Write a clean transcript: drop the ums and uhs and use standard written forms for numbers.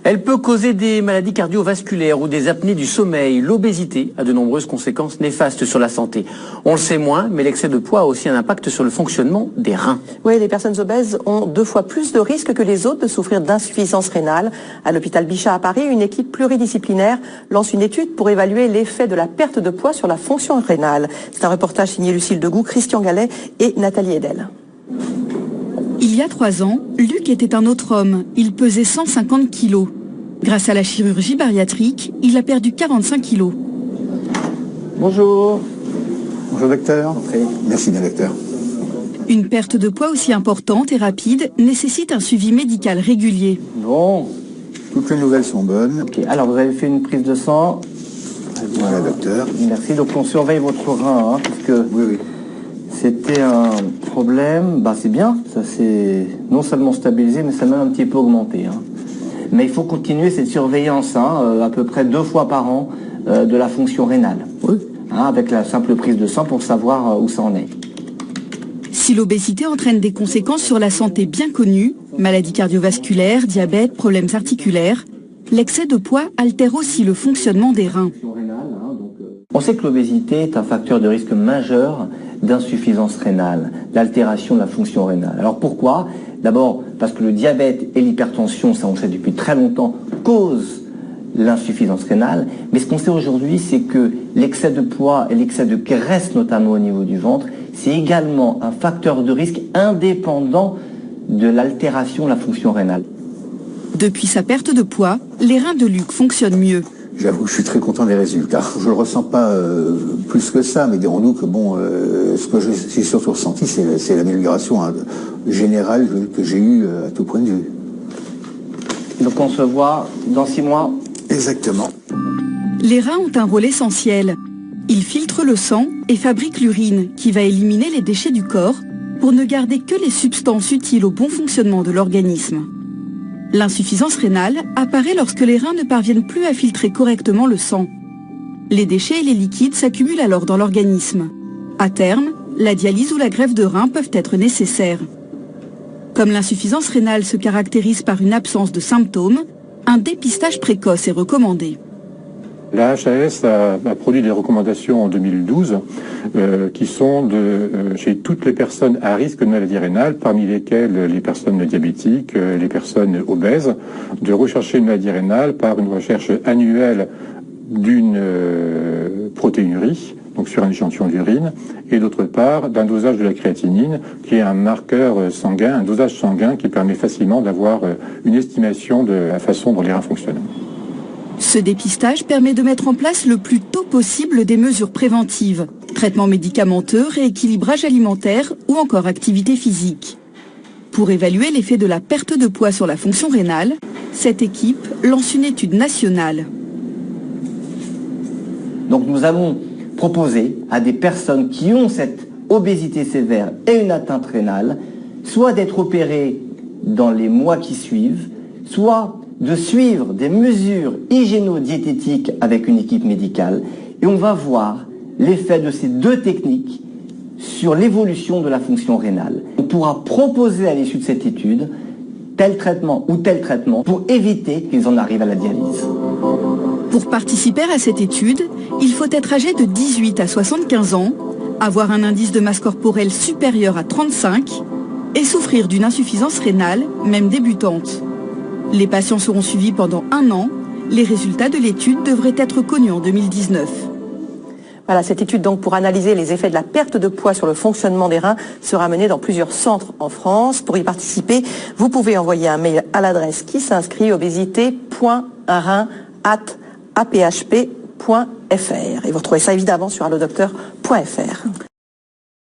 Elle peut causer des maladies cardiovasculaires ou des apnées du sommeil. L'obésité a de nombreuses conséquences néfastes sur la santé. On le sait moins, mais l'excès de poids a aussi un impact sur le fonctionnement des reins. Oui, les personnes obèses ont 2 fois plus de risques que les autres de souffrir d'insuffisance rénale. À l'hôpital Bichat à Paris, une équipe pluridisciplinaire lance une étude pour évaluer l'effet de la perte de poids sur la fonction rénale. C'est un reportage signé Lucille Degout, Christian Gallet et Nathalie Edel. Il y a 3 ans, Luc était un autre homme. Il pesait 150 kilos. Grâce à la chirurgie bariatrique, il a perdu 45 kilos. Bonjour. Bonjour docteur. Merci bien docteur. Une perte de poids aussi importante et rapide nécessite un suivi médical régulier. Bon, toutes les nouvelles sont bonnes. Ok, alors vous avez fait une prise de sang. Voilà docteur. Merci, donc on surveille votre rein, puisque Oui. c'était un problème. C'est bien, ça s'est non seulement stabilisé, mais ça m'a un petit peu augmenté. Mais il faut continuer cette surveillance, à peu près 2 fois par an, de la fonction rénale. Oui. Avec la simple prise de sang pour savoir où ça en est. Si l'obésité entraîne des conséquences sur la santé bien connues, maladies cardiovasculaires, diabète, problèmes articulaires, l'excès de poids altère aussi le fonctionnement des reins. On sait que l'obésité est un facteur de risque majeur d'insuffisance rénale, d'altération de la fonction rénale. Alors pourquoi? D'abord parce que le diabète et l'hypertension, ça on le sait depuis très longtemps, causent l'insuffisance rénale. Mais ce qu'on sait aujourd'hui, c'est que l'excès de poids et l'excès de graisse, notamment au niveau du ventre, c'est également un facteur de risque indépendant de l'altération de la fonction rénale. Depuis sa perte de poids, les reins de Luc fonctionnent mieux. J'avoue que je suis très content des résultats. Je ne le ressens pas plus que ça, mais dirons-nous que ce que j'ai surtout ressenti, c'est l'amélioration générale que j'ai eue à tout point de vue. Donc on se voit dans 6 mois. Exactement. Les reins ont un rôle essentiel. Ils filtrent le sang et fabriquent l'urine, qui va éliminer les déchets du corps pour ne garder que les substances utiles au bon fonctionnement de l'organisme. L'insuffisance rénale apparaît lorsque les reins ne parviennent plus à filtrer correctement le sang. Les déchets et les liquides s'accumulent alors dans l'organisme. À terme, la dialyse ou la greffe de reins peuvent être nécessaires. Comme l'insuffisance rénale se caractérise par une absence de symptômes, un dépistage précoce est recommandé. La HAS a produit des recommandations en 2012 qui sont chez toutes les personnes à risque de maladie rénale, parmi lesquelles les personnes diabétiques, les personnes obèses, de rechercher une maladie rénale par une recherche annuelle d'une protéinurie, donc sur un échantillon d'urine, et d'autre part d'un dosage de la créatinine, qui est un marqueur sanguin, un dosage sanguin qui permet facilement d'avoir une estimation de la façon dont les reins fonctionnent. Ce dépistage permet de mettre en place le plus tôt possible des mesures préventives, traitements médicamenteux, rééquilibrage alimentaire ou encore activité physique. Pour évaluer l'effet de la perte de poids sur la fonction rénale, cette équipe lance une étude nationale. Donc nous avons proposé à des personnes qui ont cette obésité sévère et une atteinte rénale, soit d'être opérées dans les mois qui suivent, soit de suivre des mesures hygiéno-diététiques avec une équipe médicale, et on va voir l'effet de ces 2 techniques sur l'évolution de la fonction rénale. On pourra proposer à l'issue de cette étude tel traitement ou tel traitement pour éviter qu'ils en arrivent à la dialyse. Pour participer à cette étude, il faut être âgé de 18 à 75 ans, avoir un indice de masse corporelle supérieur à 35 et souffrir d'une insuffisance rénale, même débutante. Les patients seront suivis pendant 1 an. Les résultats de l'étude devraient être connus en 2019. Voilà, cette étude donc pour analyser les effets de la perte de poids sur le fonctionnement des reins sera menée dans plusieurs centres en France. Pour y participer, vous pouvez envoyer un mail à l'adresse qui s'inscrit obésité.rein@aphp.fr. Et vous retrouvez ça évidemment sur allodocteur.fr.